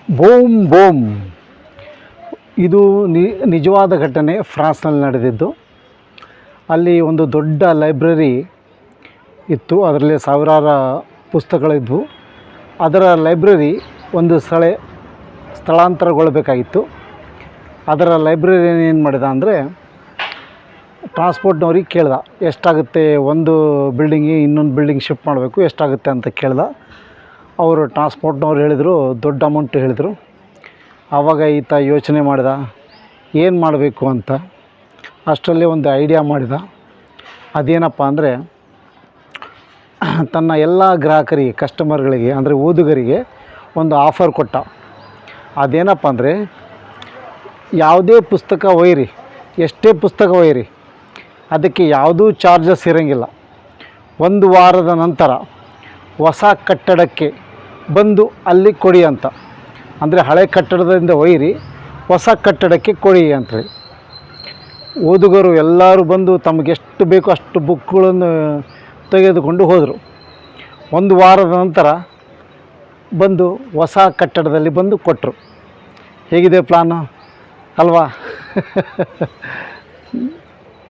Boom boom. ಇದು ನಿಜವಾದ ಘಟನೆ, ಫ್ರಾನ್ಸ್ನಲ್ಲಿ ನಡೆದಿದ್ದು. ಅಲ್ಲಿ ಒಂದು ದೊಡ್ಡ ಲೈಬ್ರರಿ ಇತ್ತು, ಅದರಲ್ಲಿ ಸಾವಿರಾರು ಪುಸ್ತಕಗಳಿದ್ವು. ಅದರ ಲೈಬ್ರರಿ ಒಂದು ಸ್ಥಳಾಂತರಗೊಳ್ಳಬೇಕಾಗಿತ್ತು. ಅದರ ಲೈಬ್ರರಿ ಏನು ಮಾಡಿದ ಅಂದರೆ, ಟ್ರಾನ್ಸ್ಪೋರ್ಟ್ನವ್ರಿಗೆ ಕೇಳ್ದ, ಎಷ್ಟಾಗುತ್ತೆ ಒಂದು ಬಿಲ್ಡಿಂಗಿಗೆ ಇನ್ನೊಂದು ಬಿಲ್ಡಿಂಗ್ ಶಿಫ್ಟ್ ಮಾಡಬೇಕು, ಎಷ್ಟಾಗುತ್ತೆ ಅಂತ ಕೇಳ್ದ. ಅವರು ಟ್ರಾನ್ಸ್ಪೋರ್ಟ್ನವ್ರು ಹೇಳಿದರು, ದೊಡ್ಡ ಅಮೌಂಟ್ ಹೇಳಿದರು. ಆವಾಗ ಈತ ಯೋಚನೆ ಮಾಡಿದ ಏನು ಮಾಡಬೇಕು ಅಂತ. ಅಷ್ಟರಲ್ಲಿ ಒಂದು ಐಡಿಯಾ ಮಾಡಿದ. ಅದೇನಪ್ಪ ಅಂದರೆ, ತನ್ನ ಎಲ್ಲ ಗ್ರಾಹಕರಿಗೆ, ಕಸ್ಟಮರ್ಗಳಿಗೆ ಅಂದರೆ ಓದುಗರಿಗೆ ಒಂದು ಆಫರ್ ಕೊಟ್ಟ. ಅದೇನಪ್ಪ ಅಂದರೆ, ಯಾವುದೇ ಪುಸ್ತಕ ಒಯ್ಯಿರಿ, ಎಷ್ಟೇ ಪುಸ್ತಕ ಒಯ್ಯಿರಿ, ಅದಕ್ಕೆ ಯಾವುದೂ ಚಾರ್ಜಸ್ ಇರೋಂಗಿಲ್ಲ. 1 ವಾರದ ನಂತರ ಹೊಸ ಕಟ್ಟಡಕ್ಕೆ ಬಂದು ಅಲ್ಲಿ ಕೊಡಿ ಅಂತ. ಅಂದರೆ ಹಳೆ ಕಟ್ಟಡದಿಂದ ಒಯ್ಯಿರಿ, ಹೊಸ ಕಟ್ಟಡಕ್ಕೆ ಕೊಡಿ ಅಂತೇಳಿ. ಓದುಗರು ಎಲ್ಲರೂ ಬಂದು ತಮಗೆಷ್ಟು ಬೇಕೋ ಅಷ್ಟು ಬುಕ್ಗಳನ್ನು ತೆಗೆದುಕೊಂಡು ಹೋದರು. 1 ವಾರದ ನಂತರ ಬಂದು ಹೊಸ ಕಟ್ಟಡದಲ್ಲಿ ಬಂದು ಕೊಟ್ಟರು. ಹೇಗಿದೆ ಪ್ಲಾನು ಅಲ್ವಾ?